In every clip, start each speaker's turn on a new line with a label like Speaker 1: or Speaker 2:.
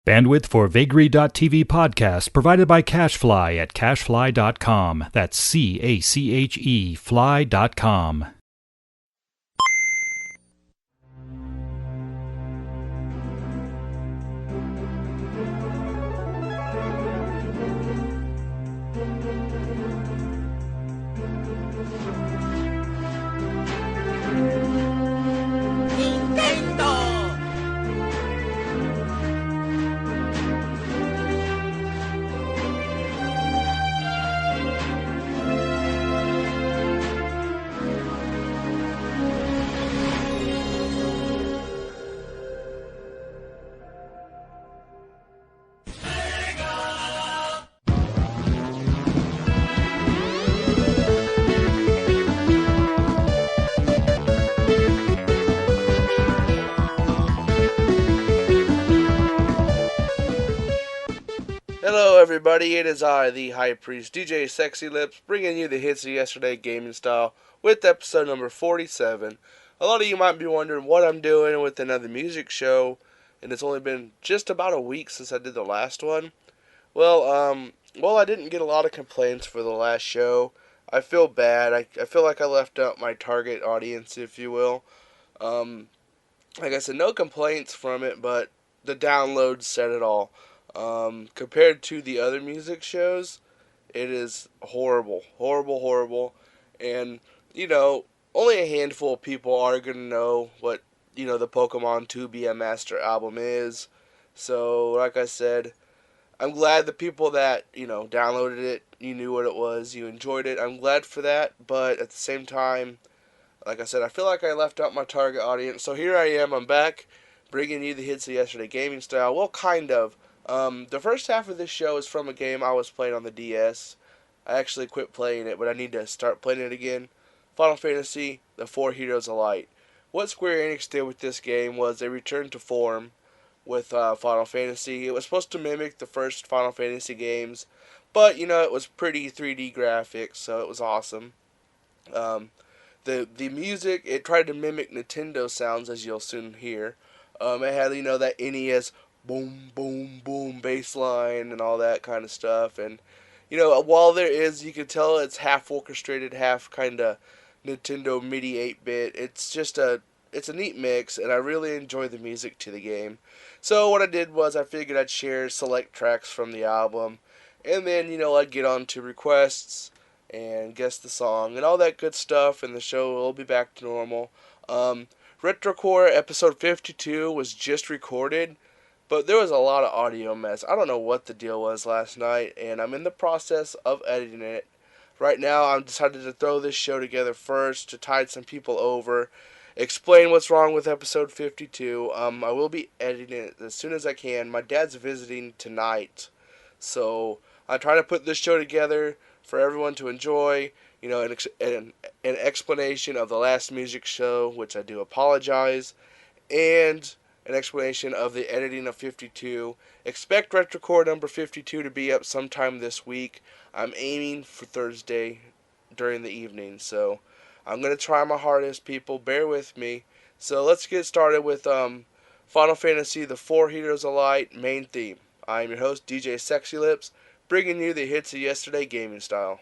Speaker 1: Bandwidth for Vagary.tv podcast provided by CacheFly at cachefly.com. That's C-A-C-H-E fly.com.
Speaker 2: Hello everybody, it is I, the High Priest, DJ Sexy Lips, bringing you the hits of yesterday gaming style with episode number 47. A lot of you might be wondering what I'm doing with another music show, and it's only been just about a week since I did the last one. Well, I didn't get a lot of complaints for the last show. I feel bad. I feel like I left out my target audience, if you will. Like I said, no complaints from it, but the downloads said it all. Compared to the other music shows, it is horrible. And, only a handful of people are going to know what, the Pokemon 2 Master album is. So, like I said, I'm glad the people that, downloaded it, you knew what it was, you enjoyed it. I'm glad for that, but at the same time, like I said, I feel like I left out my target audience. So here I am, I'm back, bringing you the hits of yesterday gaming style. Well, kind of. The first half of this show is from a game I was playing on the DS. I actually quit playing it, but I need to start playing it again. Final Fantasy, The Four Heroes of Light. What Square Enix did with this game was they returned to form with Final Fantasy. It was supposed to mimic the first Final Fantasy games, but, it was pretty 3D graphics, so it was awesome. The music, it tried to mimic Nintendo sounds, as you'll soon hear. It had, that NES boom, boom, boom bass line and all that kind of stuff. And, while there is, you can tell it's half orchestrated, half kind of Nintendo MIDI 8-bit. It's a neat mix, and I really enjoy the music to the game. So what I did was I figured I'd share select tracks from the album, and then, I'd get on to requests and guess the song and all that good stuff, and the show will be back to normal. Retrocore episode 52 was just recorded, but there was a lot of audio mess. I don't know what the deal was last night, and I'm in the process of editing it. Right now, I've decided to throw this show together first to tide some people over, explain what's wrong with episode 52. I will be editing it as soon as I can. My dad's visiting tonight, so I'm trying to put this show together for everyone to enjoy. An explanation of the last music show, which I do apologize, and an explanation of the editing of 52. Expect Retrocore number 52 to be up sometime this week. I'm aiming for Thursday during the evening, so I'm going to try my hardest, people. Bear with me. So let's get started with Final Fantasy The Four Heroes of Light main theme. I'm your host, DJ Sexy Lips, bringing you the hits of yesterday gaming style.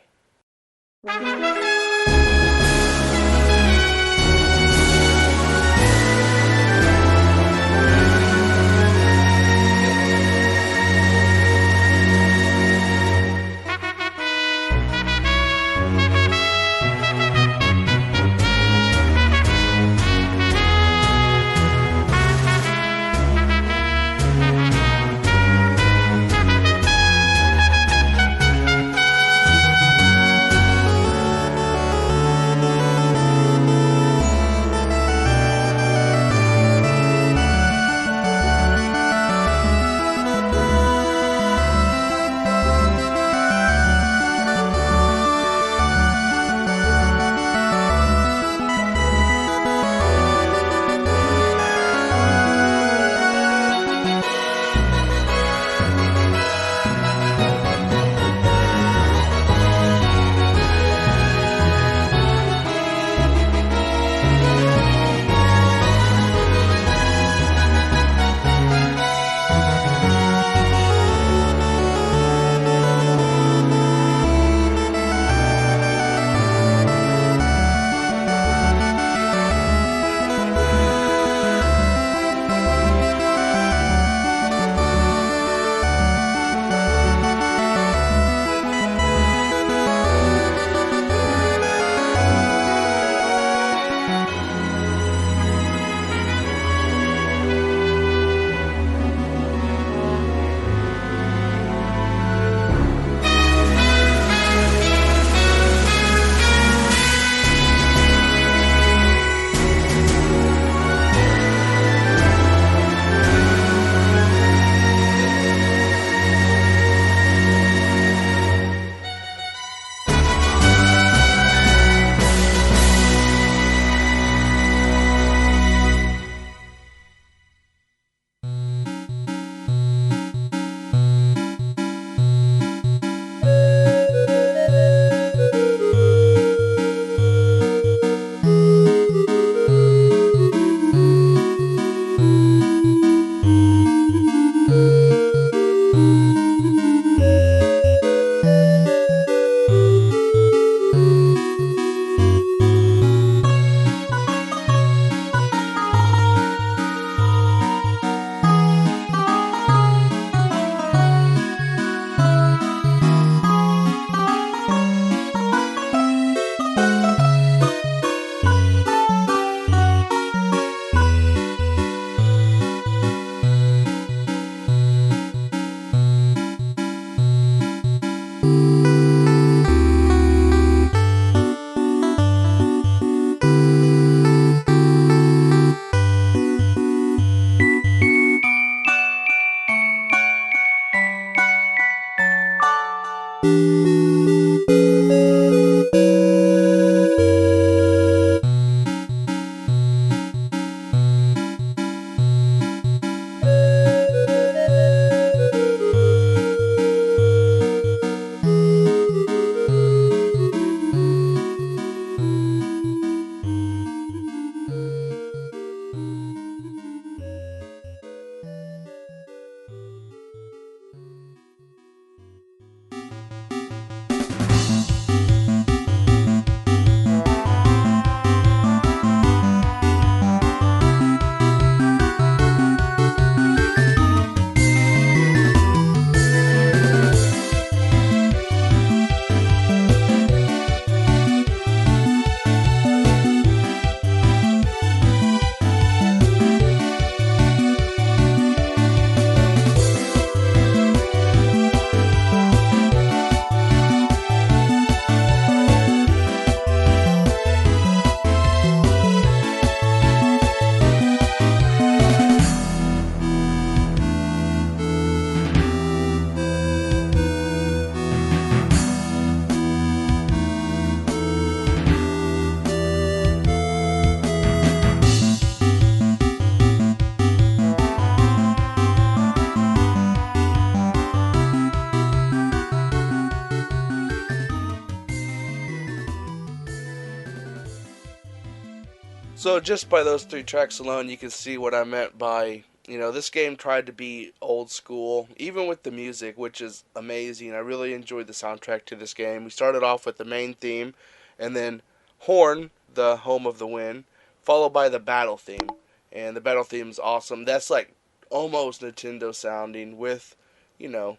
Speaker 2: So just by those three tracks alone, you can see what I meant by, this game tried to be old school, even with the music, which is amazing. I really enjoyed the soundtrack to this game. We started off with the main theme, and then Horn, the Home of the Wind, followed by the battle theme. And the battle theme is awesome. That's like almost Nintendo sounding with, you know,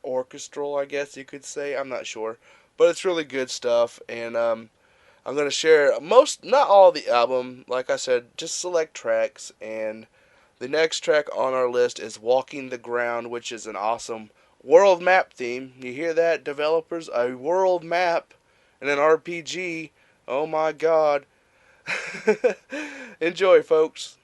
Speaker 2: orchestral, I guess you could say. I'm not sure. But it's really good stuff, and I'm going to share not all the album, like I said, just select tracks. And the next track on our list is Walking the Ground, which is an awesome world map theme. You hear that, developers? A world map and an RPG. Oh my god. Enjoy, folks.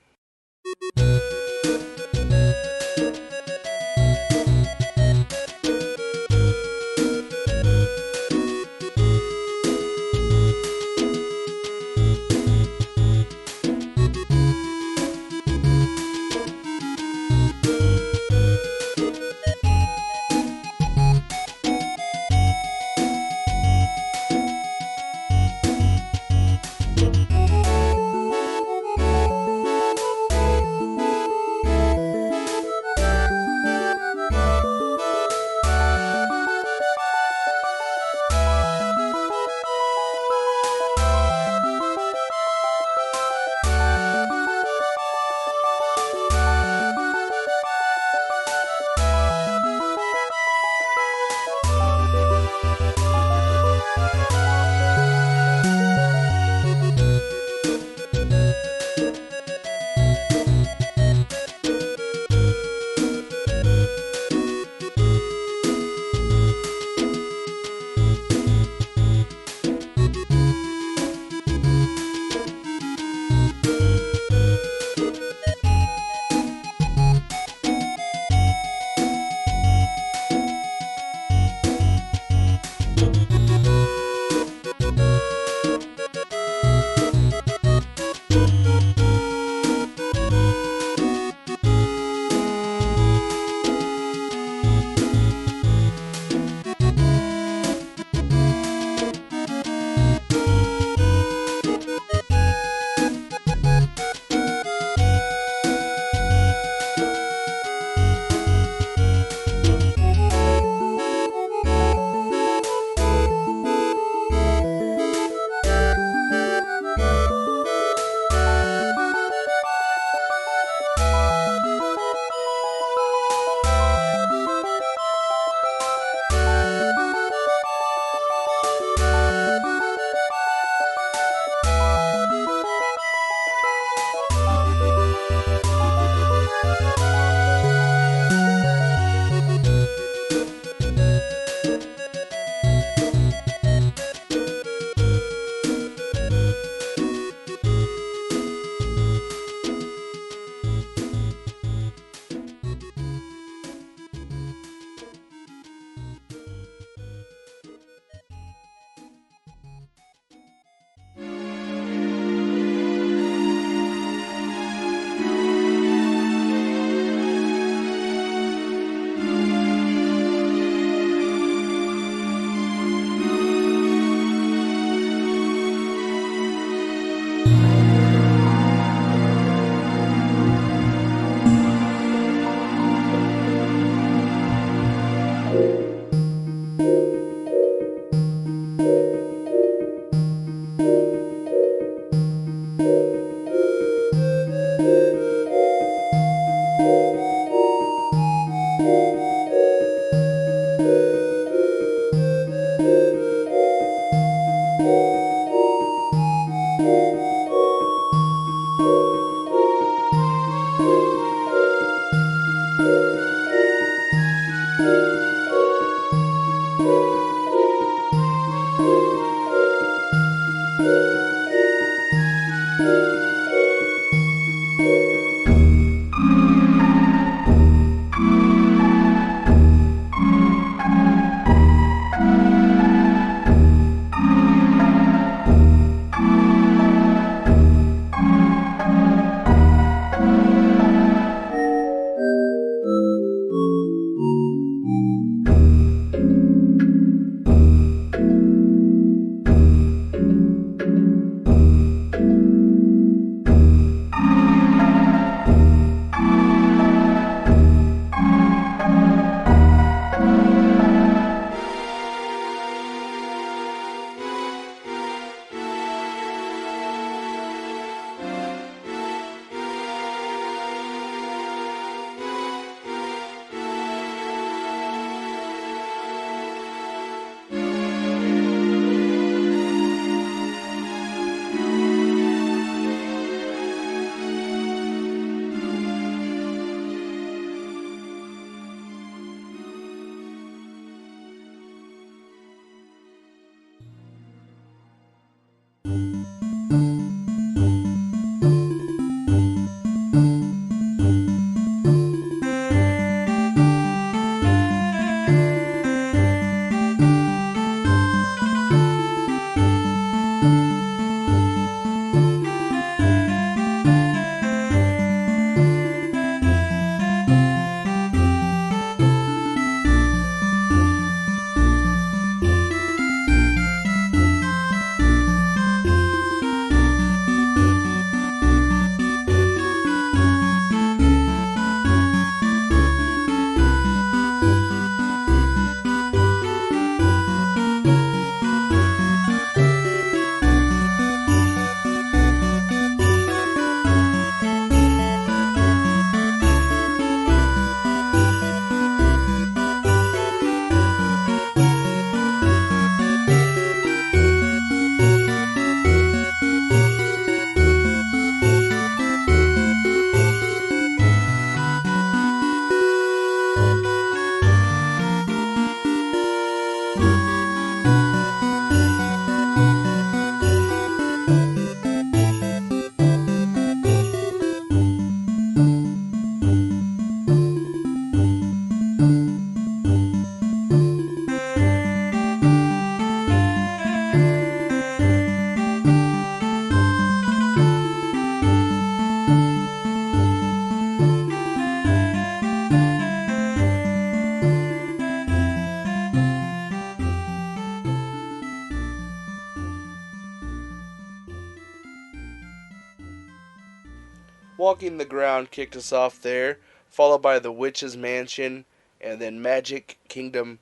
Speaker 2: Walking the Ground kicked us off there, followed by The Witch's Mansion, and then Magic Kingdom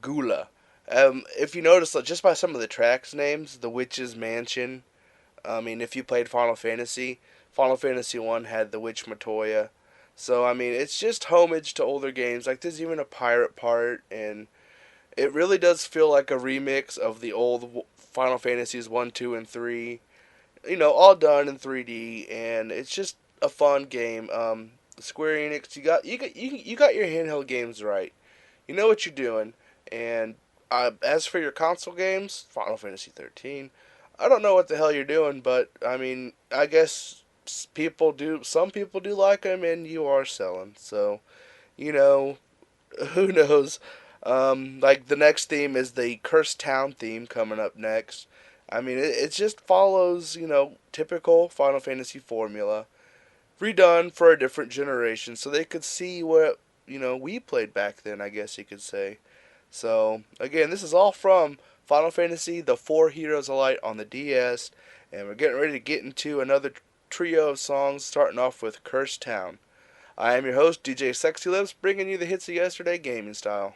Speaker 2: Gula. If you notice, just by some of the tracks names, The Witch's Mansion. I mean, if you played Final Fantasy 1 had The Witch Matoya. So, I mean, it's just homage to older games. Like, there's even a pirate part, and it really does feel like a remix of the old Final Fantasies 1, 2, and 3. All done in 3D, and it's just a fun game. Square Enix, you got your handheld games right. You know what you're doing. And as for your console games, Final Fantasy 13, I don't know what the hell you're doing, but I mean, I guess people do. Some people do like them, and you are selling. So, you know, who knows? Like the next theme is the Cursed Town theme coming up next. I mean, it just follows, typical Final Fantasy formula, redone for a different generation, so they could see what, we played back then, I guess you could say. So, again, this is all from Final Fantasy, the Four Heroes of Light on the DS, and we're getting ready to get into another trio of songs, starting off with Cursed Town. I am your host, DJ Sexy Lips, bringing you the hits of yesterday gaming style.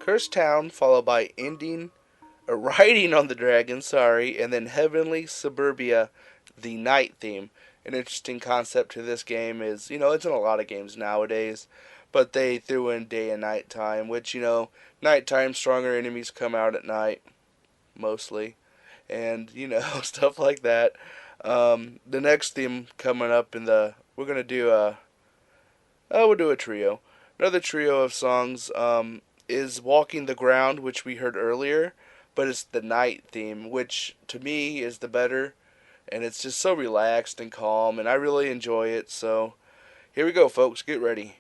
Speaker 2: Cursed Town, followed by Riding on the Dragon, and then Heavenly Suburbia, the night theme. An interesting concept to this game is, it's in a lot of games nowadays, but they threw in day and night time, which, nighttime stronger enemies come out at night, mostly, and, stuff like that. The next theme coming up we're going to do we'll do a trio. Another trio of songs is Walking the Ground, which we heard earlier, but it's the night theme, which to me is the better, and it's just so relaxed and calm, and I really enjoy it. So here we go, folks. Get ready.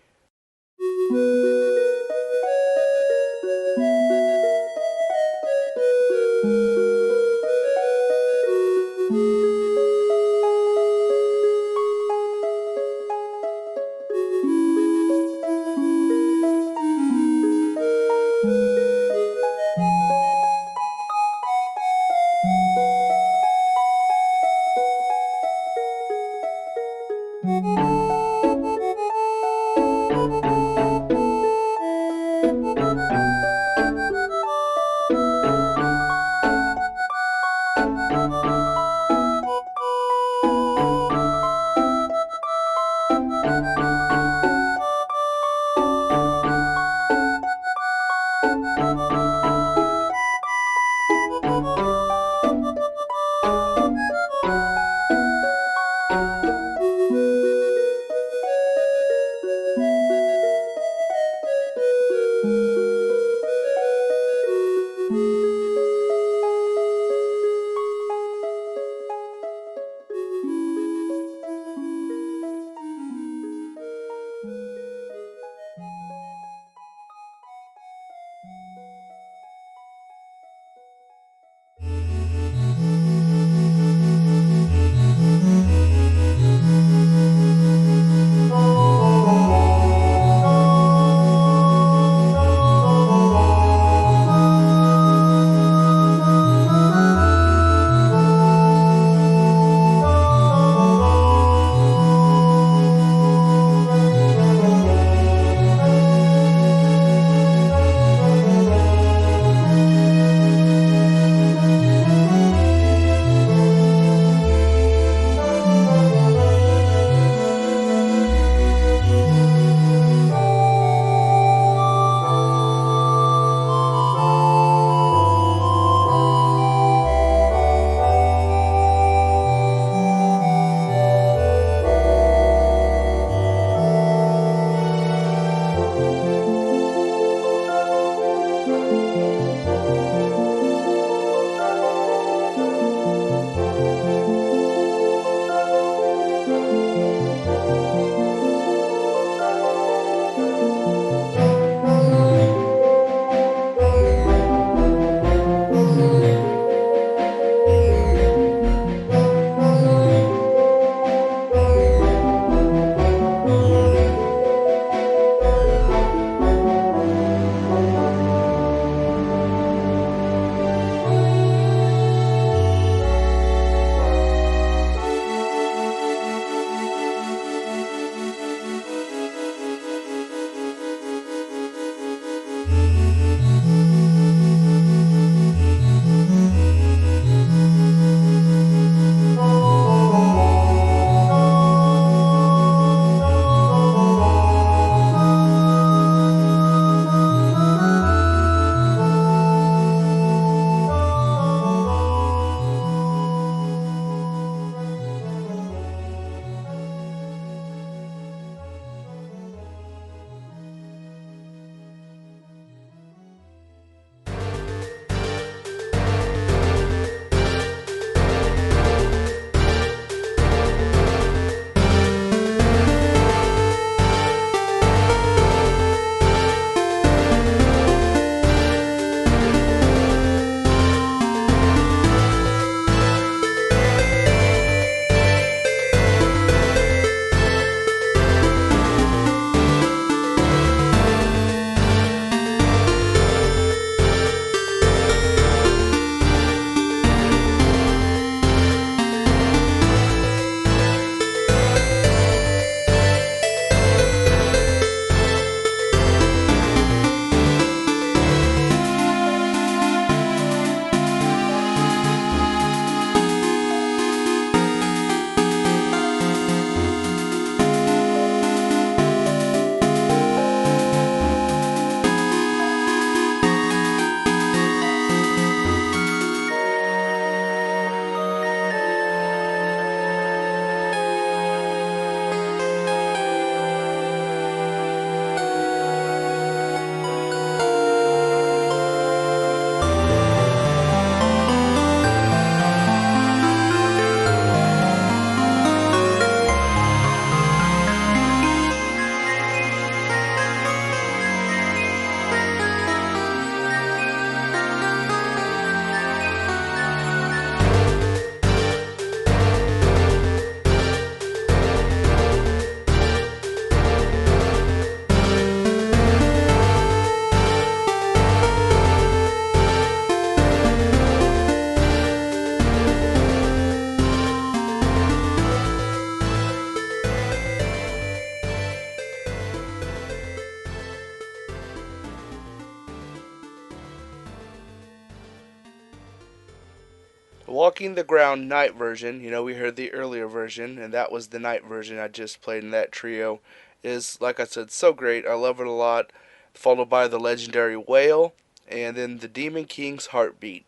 Speaker 2: Walking the Ground night version, we heard the earlier version, and that was the night version I just played in that trio, is, like I said, so great. I love it a lot. Followed by the legendary Whale, and then the Demon King's Heartbeat.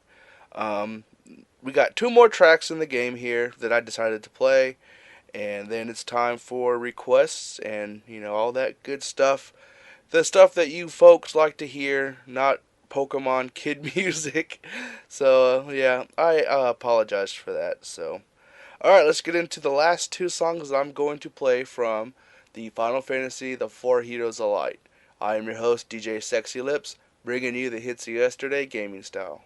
Speaker 2: Um, we got two more tracks in the game here that I decided to play, and then it's time for requests and, all that good stuff. The stuff that you folks like to hear, not Pokemon kid music. So, yeah, I apologize for that. So, alright, let's get into the last two songs that I'm going to play from the Final Fantasy The Four Heroes of Light. I am your host, DJ Sexy Lips, bringing you the hits of yesterday gaming style.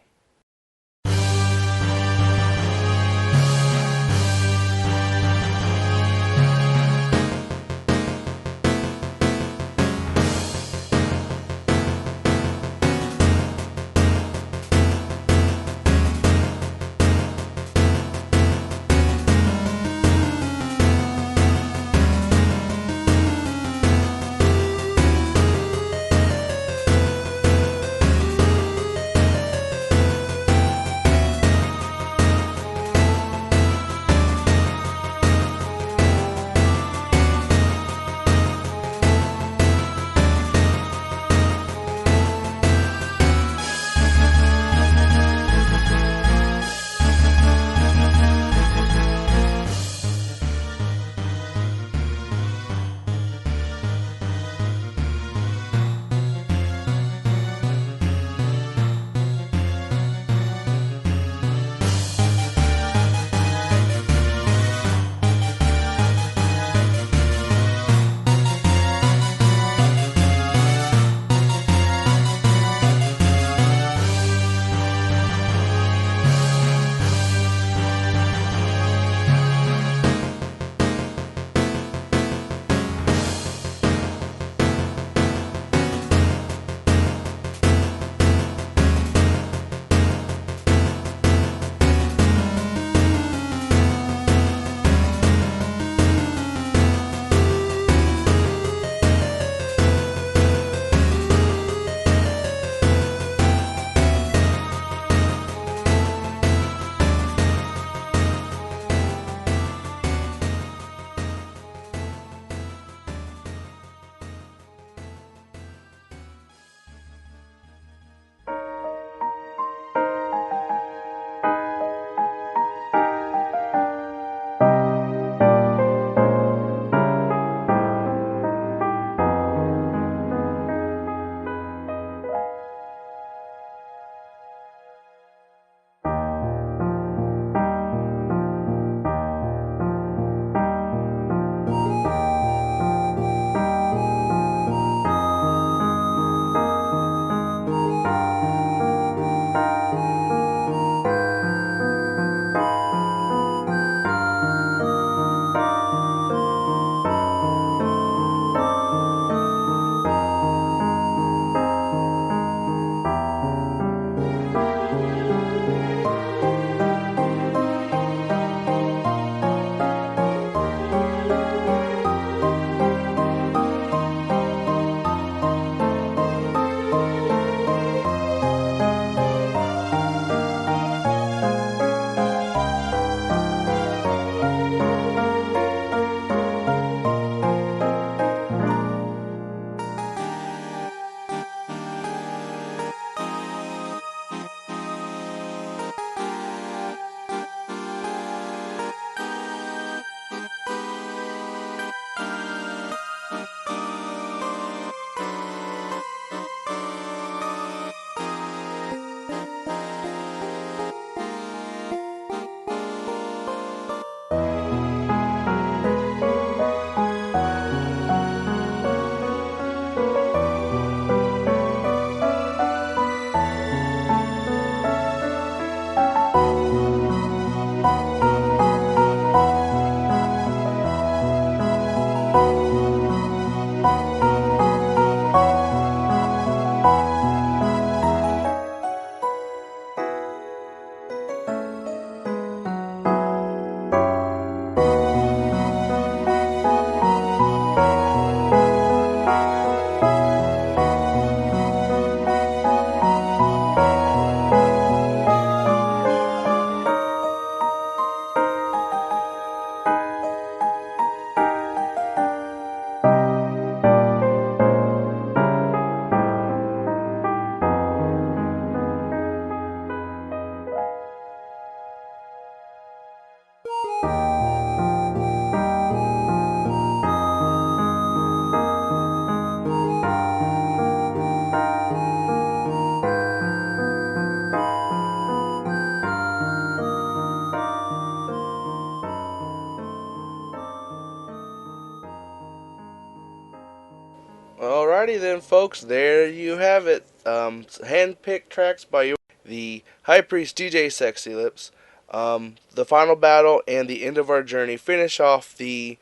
Speaker 2: Alrighty then, folks. There you have it. Hand-picked tracks by the High Priest DJ Sexy Lips. The final battle and the end of our journey finish off the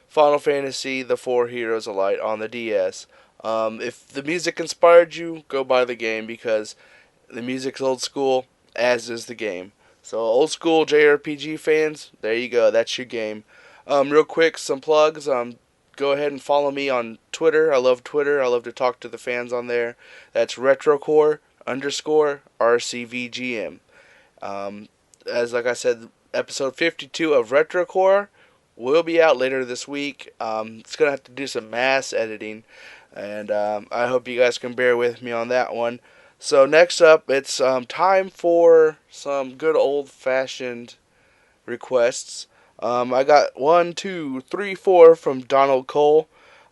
Speaker 2: Final Fantasy: The Four Heroes of Light on the DS. If the music inspired you, go buy the game because the music's old school, as is the game. So old school JRPG fans, there you go. That's your game. Real quick, some plugs. Go ahead and follow me on Twitter. I love Twitter. I love to talk to the fans on there. That's Retrocore _ RCVGM. As like I said, episode 52 of Retrocore will be out later this week. It's gonna have to do some mass editing, and I hope you guys can bear with me on that one. So next up, it's time for some good old-fashioned requests. I got 1, 2, 3, 4 from Donald Cole.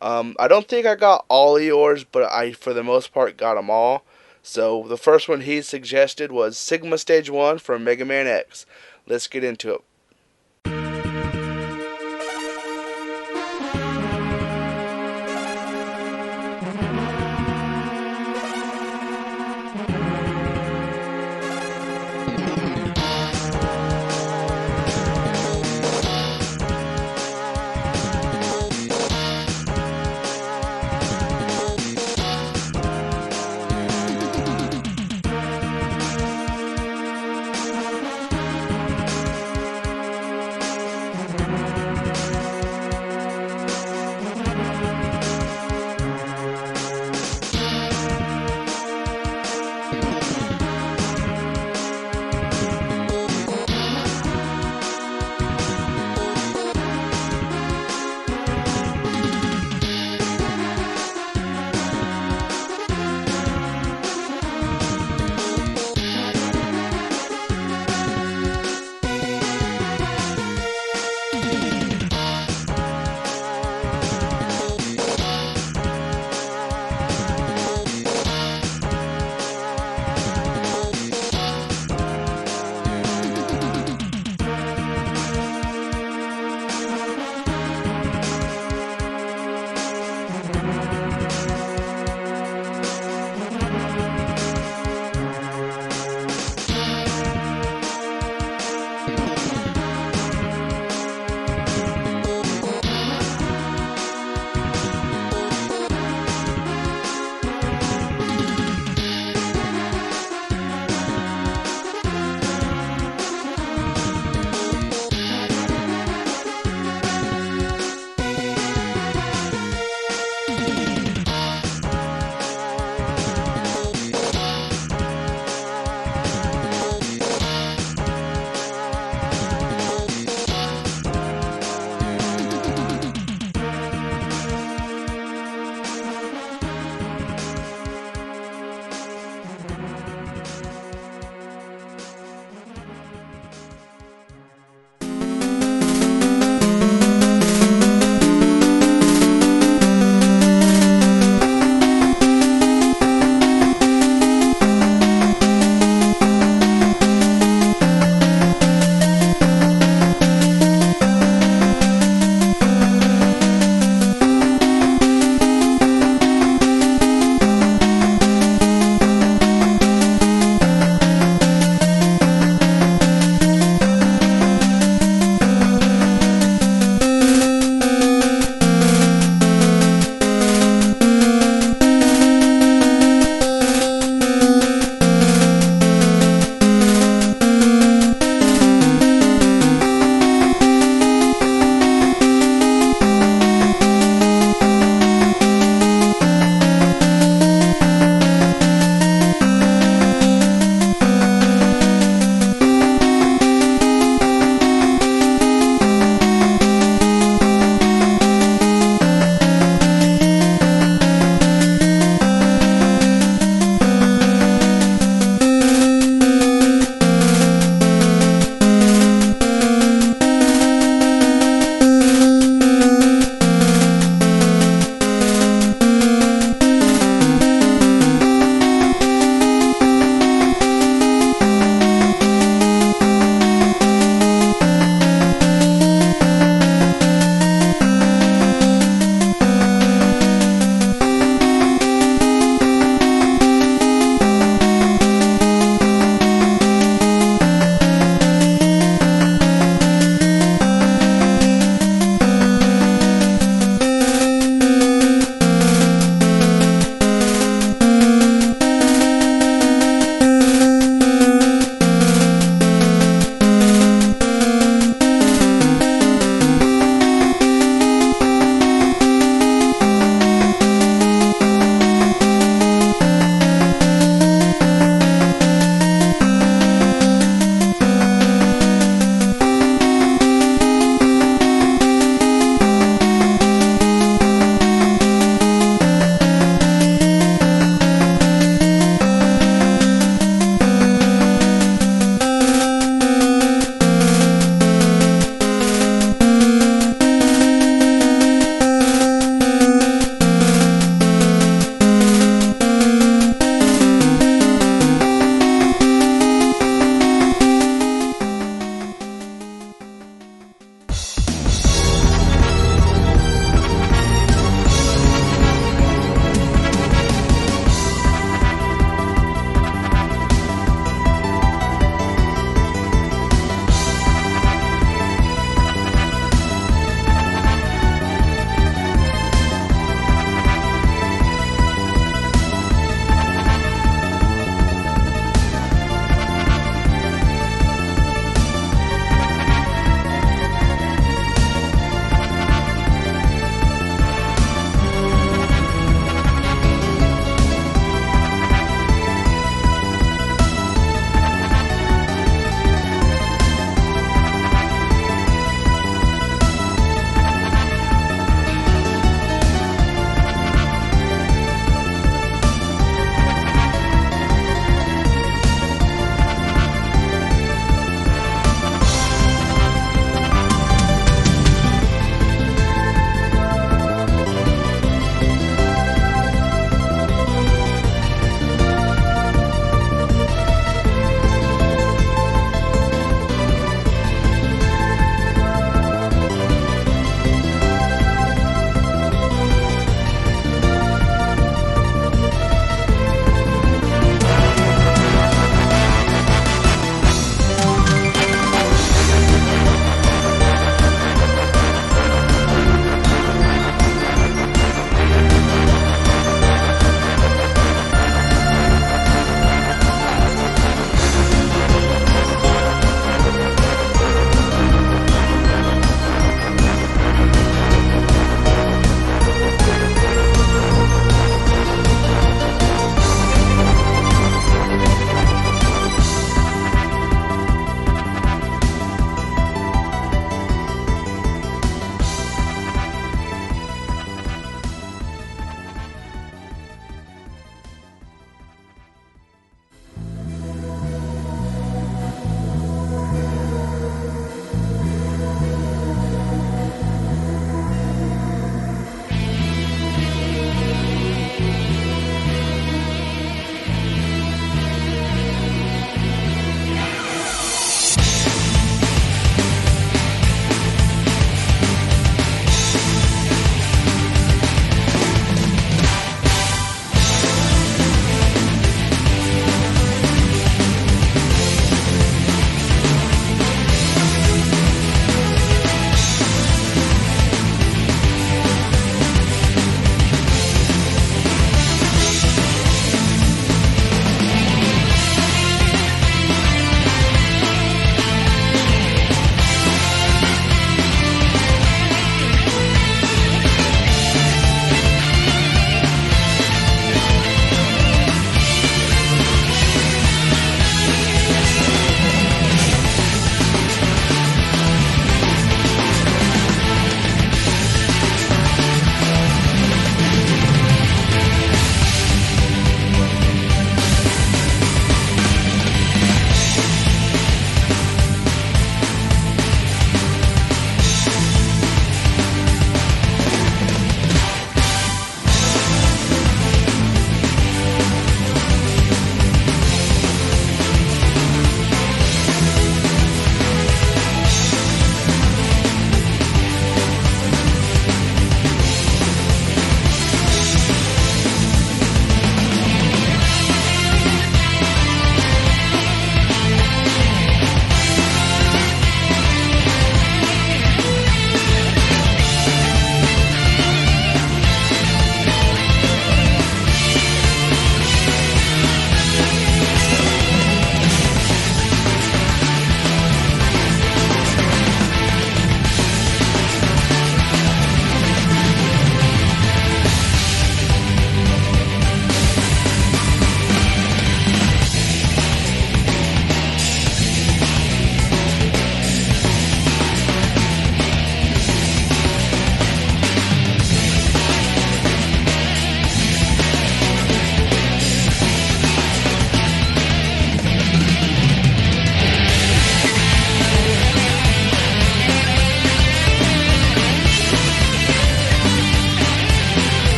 Speaker 2: I don't think I got all of yours, but I, for the most part, got them all. So the first one he suggested was Sigma Stage 1 from Mega Man X. Let's get into it.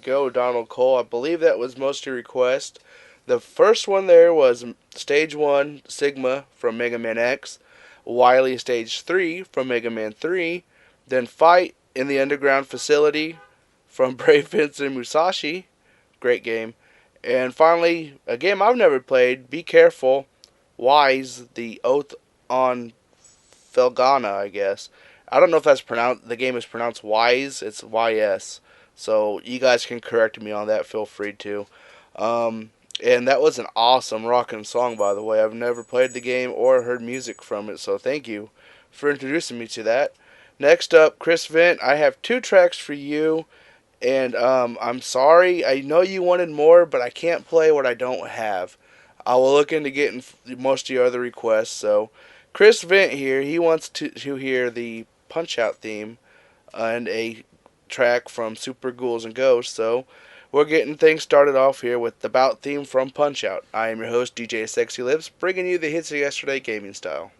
Speaker 2: go, Donald Cole. I believe that was most of your request. The first one there was Stage 1, Sigma from Mega Man X, Wily Stage 3 from Mega Man 3, then Fight in the Underground Facility from Brave Fencer Musashi, great game, and finally, a game I've never played, Be Careful, Wise, The Oath on Felgana, I guess. I don't know if that's pronounced, the game is pronounced Wise, it's YS, so you guys can correct me on that, feel free to. And that was an awesome rockin' song, by the way. I've never played the game or heard music from it, so thank you for introducing me to that. Next up, Chris Vent. I have 2 tracks for you, and I'm sorry. I know you wanted more, but I can't play what I don't have. I will look into getting most of your other requests. So, Chris Vent here, he wants to hear the Punch-Out theme and a track from Super Ghouls and Ghosts, so we're getting things started off here with the Bout theme from Punch-Out. I am your host, DJ Sexy Lips, bringing you the hits of yesterday gaming style.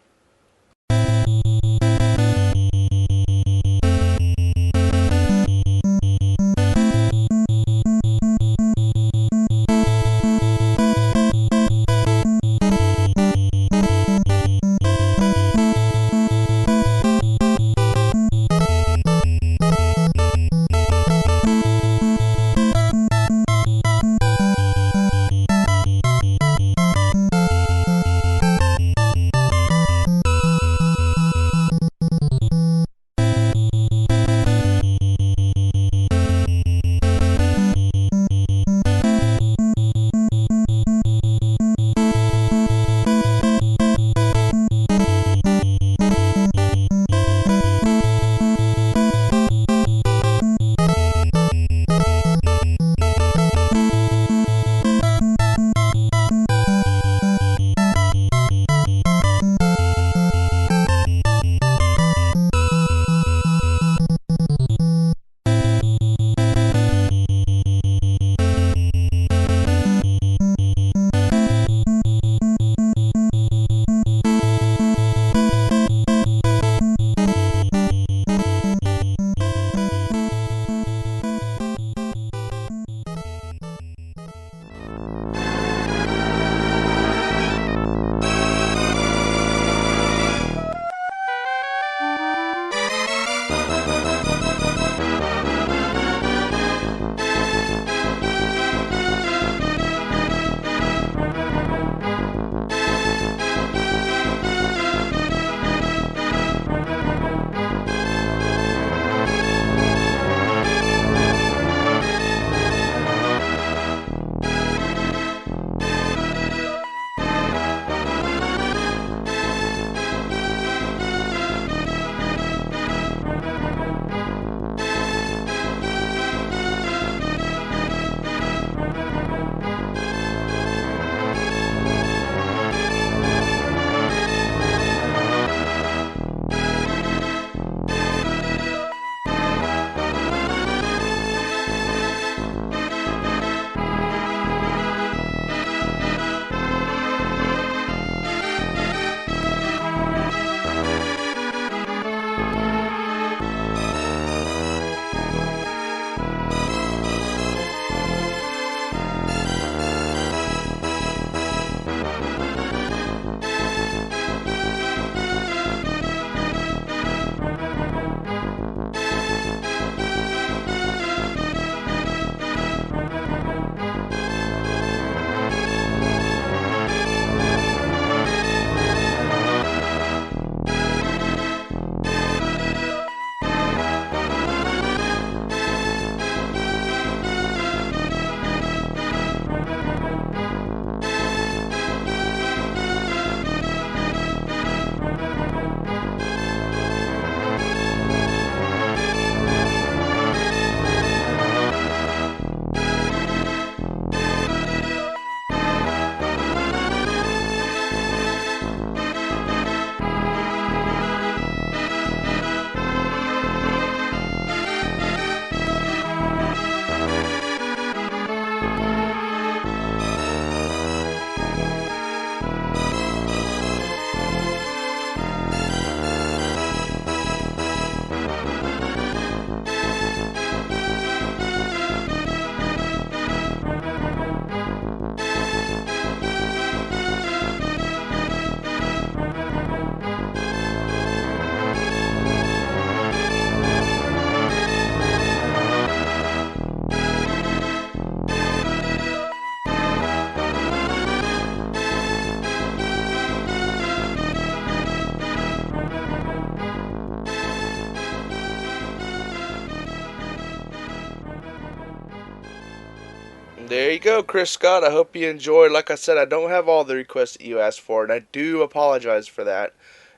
Speaker 2: There you go, Chris Scott. I hope you enjoyed. Like I said, I don't have all the requests that you asked for, and I do apologize for that.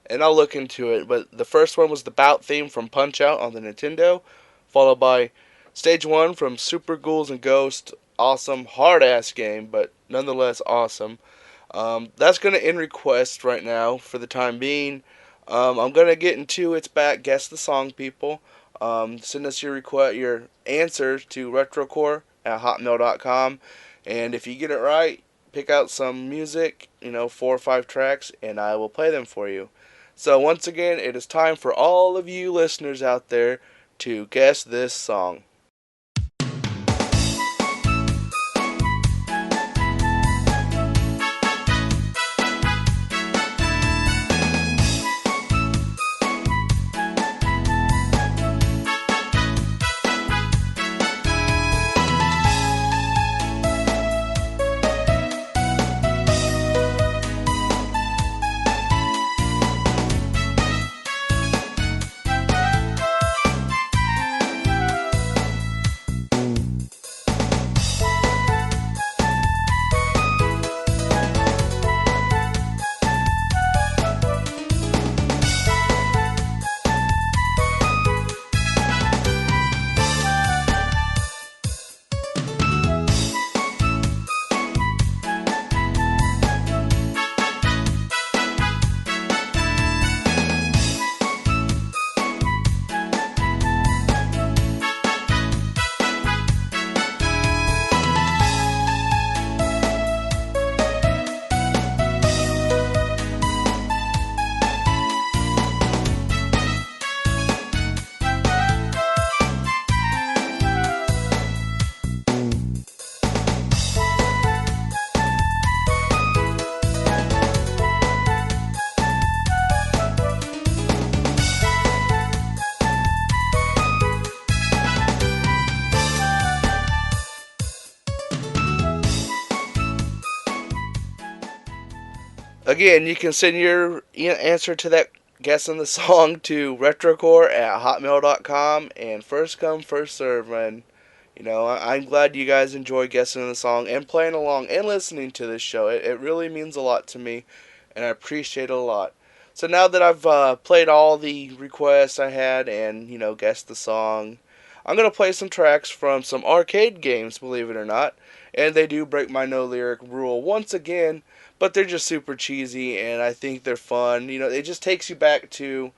Speaker 2: And I'll look into it. But the first one was the Bout theme from Punch Out on the Nintendo, followed by Stage 1 from Super Ghouls and Ghosts. Awesome, hard-ass game, but nonetheless awesome. That's going to end requests right now for the time being. I'm going to get into It's Back, Guess the Song, people. Send us your your answers to Retrocore at hotmail.com. And if you get it right, pick out some music, 4 or 5 tracks, and I will play them for you. So once again, it is time for all of you listeners out there to guess this song. Again, you can send your answer to that guessing the song to retrocore at hotmail.com, and first come, first serve, man. I'm glad you guys enjoy guessing the song and playing along and listening to this show. It really means a lot to me, and I appreciate it a lot. So now that I've played all the requests I had and, guessed the song, I'm going to play some tracks from some arcade games, believe it or not. And they do break my no lyric rule once again, but they're just super cheesy, and I think they're fun. It just takes you back to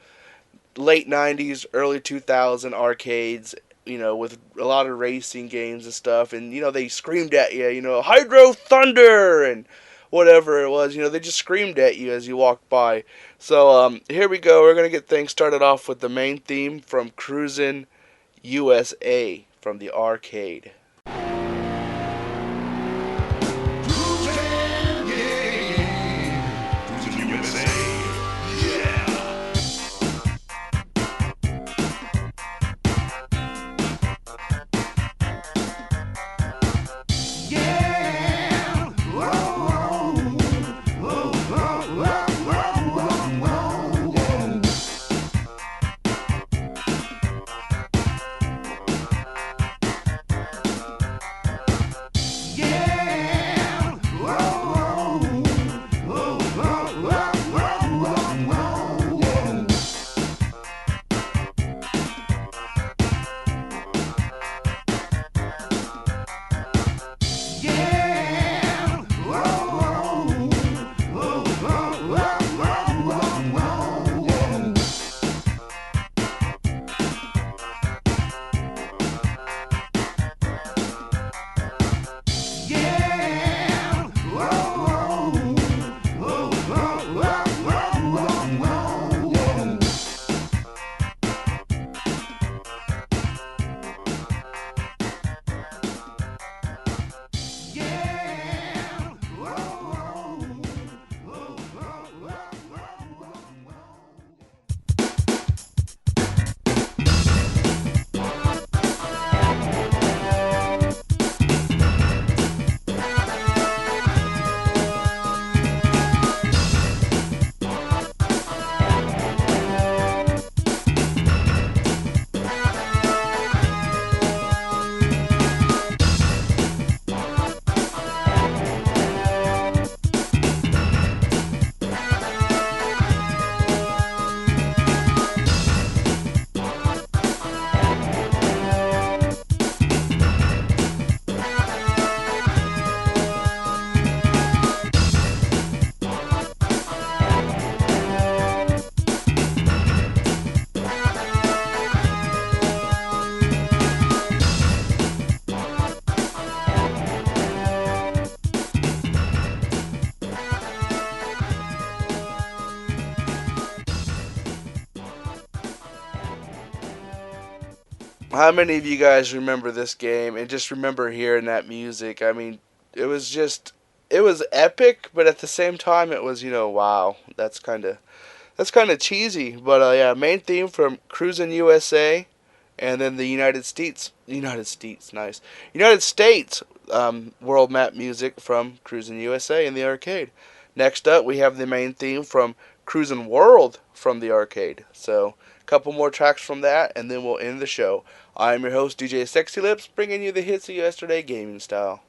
Speaker 2: late 90s, early 2000 arcades, with a lot of racing games and stuff. And, they screamed at you, Hydro Thunder and whatever it was. They just screamed at you as you walked by. So here we go. We're going to get things started off with the main theme from Cruisin' USA from the arcade. How many of you guys remember this game and just remember hearing that music? I mean, it was just it was epic, but at the same time it was, wow, that's kind of cheesy. But yeah, main theme from Cruisin' USA, and then the United States world map music from Cruisin' USA in the arcade. Next up, we have the main theme from Cruisin' World from the arcade. So, a couple more tracks from that, and then we'll end the show. I'm your host, DJ Sexy Lips, bringing you the hits of yesterday gaming style.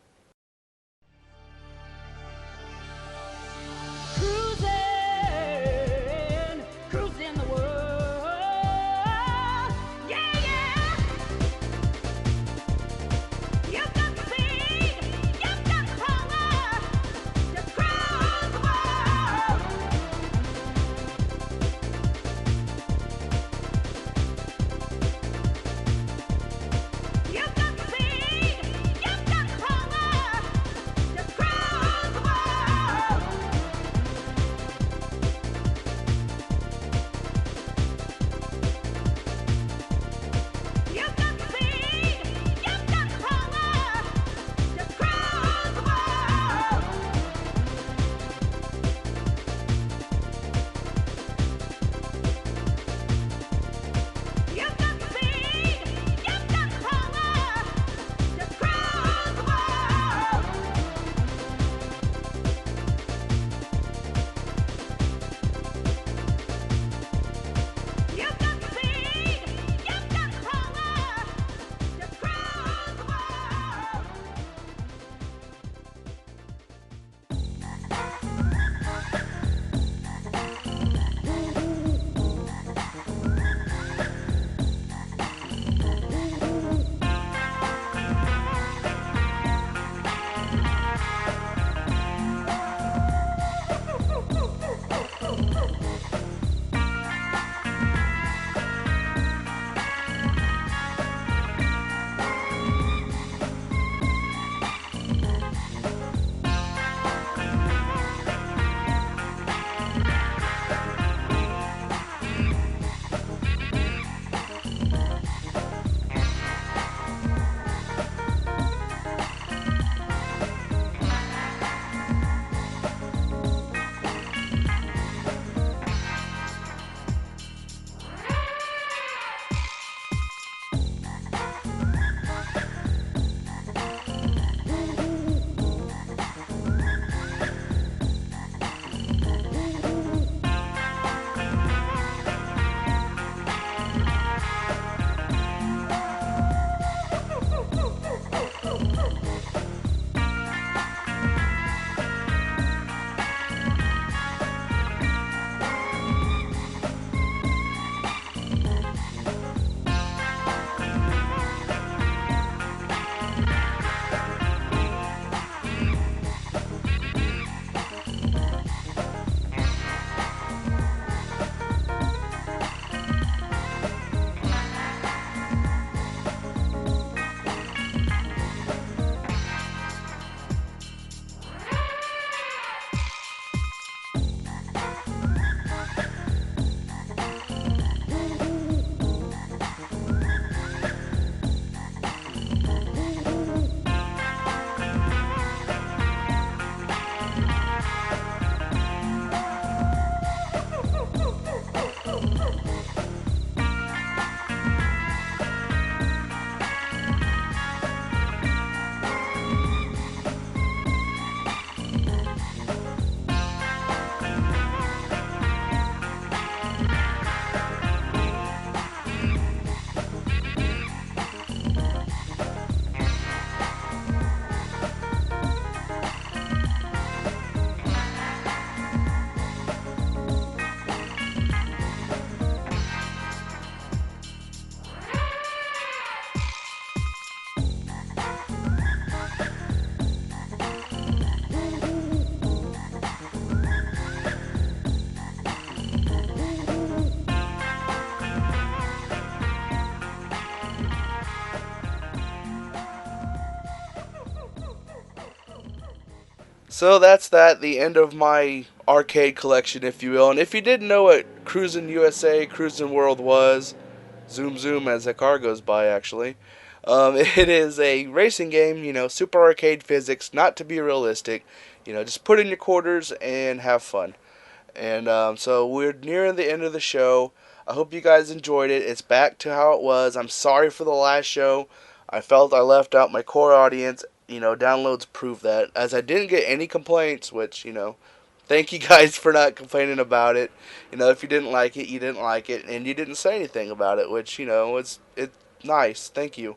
Speaker 3: Cruising the world. Yeah, yeah. You've got the speed, you've got the power. Just cruise the world. You've got the speed, you've got the power. Just cruise the world. You've got the speed, you've got the power. Just cruise the world. You've got the speed, you've got the power. Just cruise the world. You've got the speed, you've got the power. Just cruise the world.
Speaker 2: So that's the end of my arcade collection, if you will. And if you didn't know what Cruisin' USA, Cruisin' World was, Zoom zoom as a car goes by, actually. It is a racing game, super arcade physics, not to be realistic. Just put in your quarters and have fun. And so we're nearing the end of the show. I hope you guys enjoyed it. It's back to how it was. I'm sorry for the last show. I felt I left out my core audience. Downloads prove that. As I didn't get any complaints, which, thank you guys for not complaining about it. If you didn't like it, you didn't like it, and you didn't say anything about it, which, it's nice. Thank you.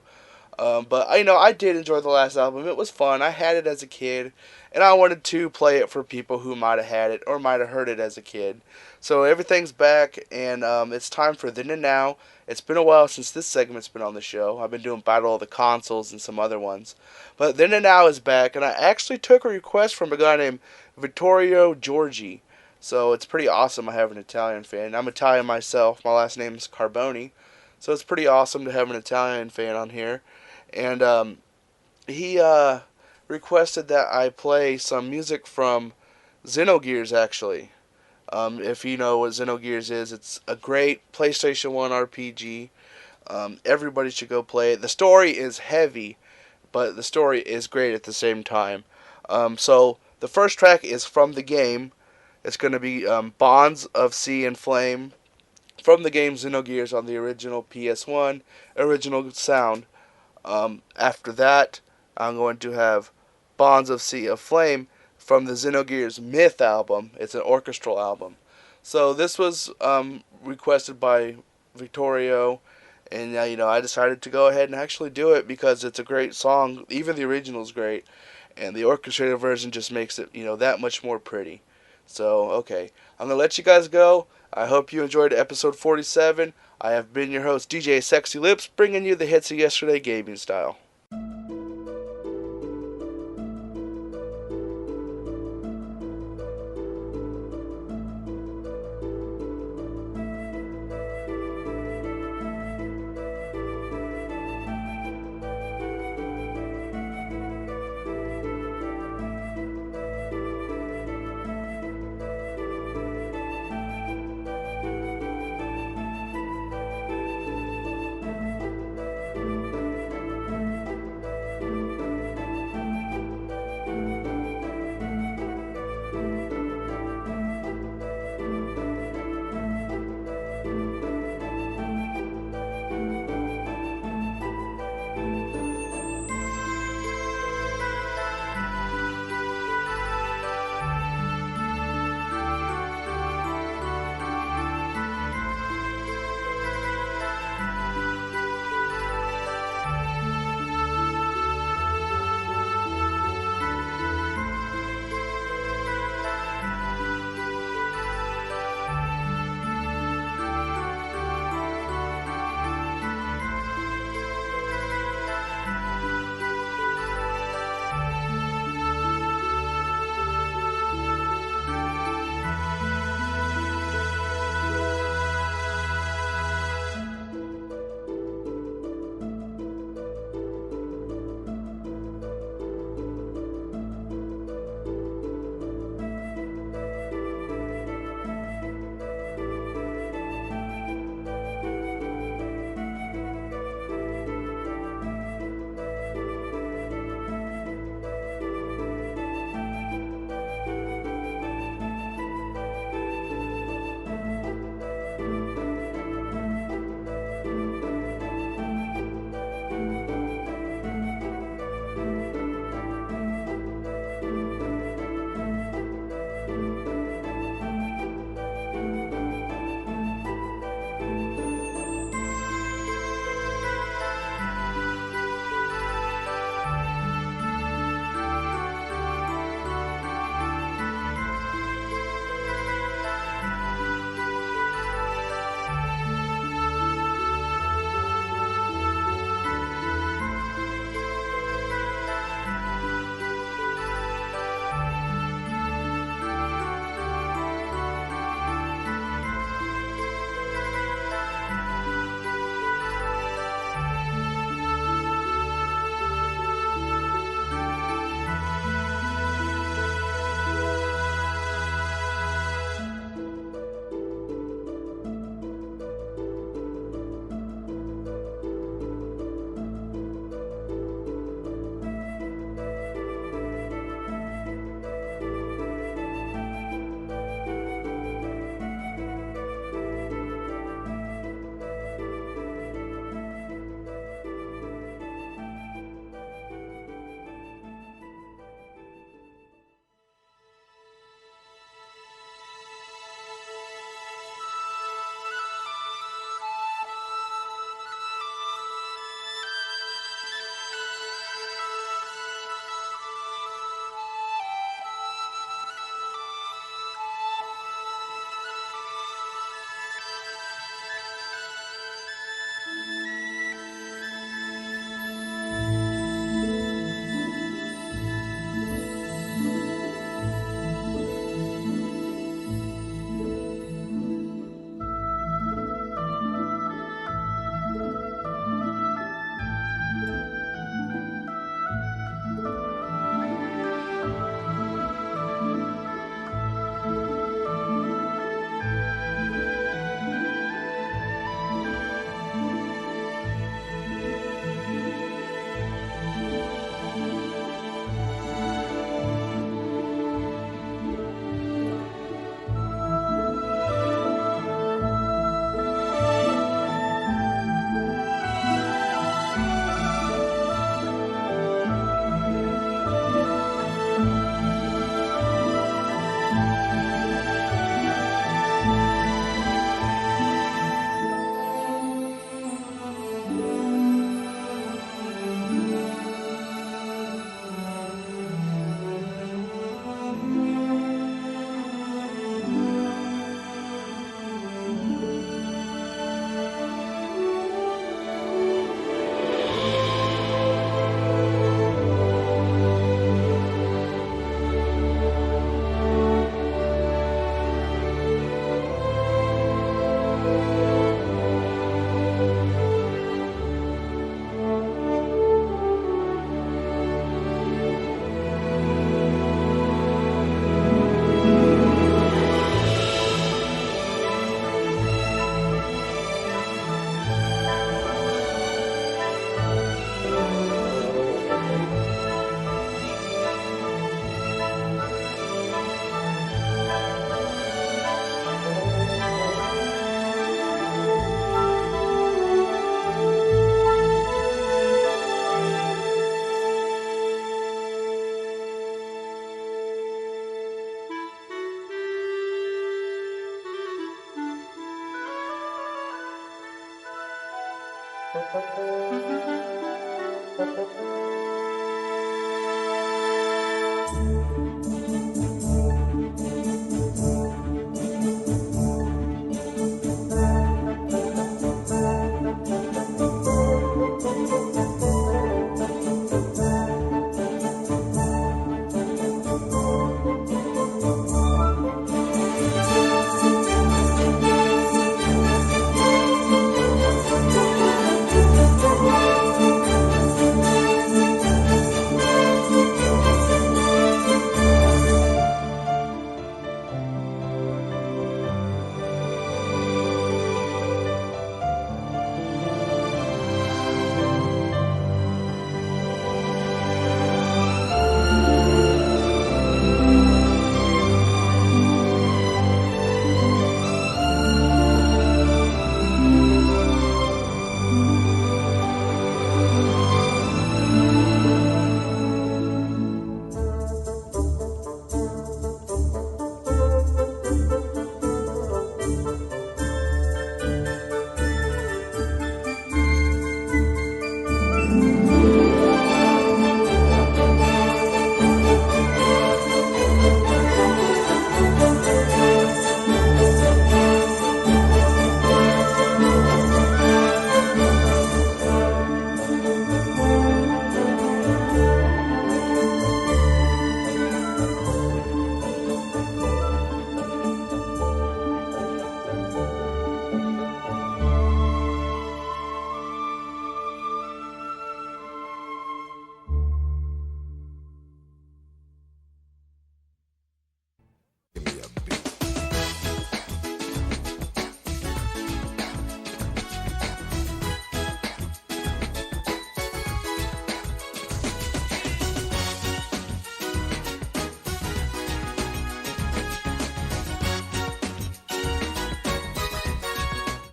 Speaker 2: But I did enjoy the last album. It was fun. I had it as a kid, and I wanted to play it for people who might have had it or might have heard it as a kid. So everything's back, and it's time for Then and Now. It's been a while since this segment's been on the show. I've been doing Battle of the Consoles and some other ones. But Then and Now is back, and I actually took a request from a guy named Vittorio Giorgi. So it's pretty awesome I have an Italian fan. I'm Italian myself. My last name is Carboni. So it's pretty awesome to have an Italian fan on here. And he requested that I play some music from Xenogears, actually. If you know what Xenogears is, it's a great PlayStation 1 RPG. Everybody should go play it. The story is heavy, but the story is great at the same time. So the first track is from the game. It's going to be Bonds of Sea and Flame from the game Xenogears on the original PS1, original sound. After that, I'm going to have Bonds of Sea of Flame from the Xenogears Myth album. It's an orchestral album. So this was requested by Victorio, and I decided to go ahead and actually do it because it's a great song. Even the original is great, and the orchestrated version just makes it that much more pretty. So okay, I'm gonna let you guys go. I hope you enjoyed episode 47. I have been your host, DJ Sexy Lips, bringing you the hits of yesterday gaming style.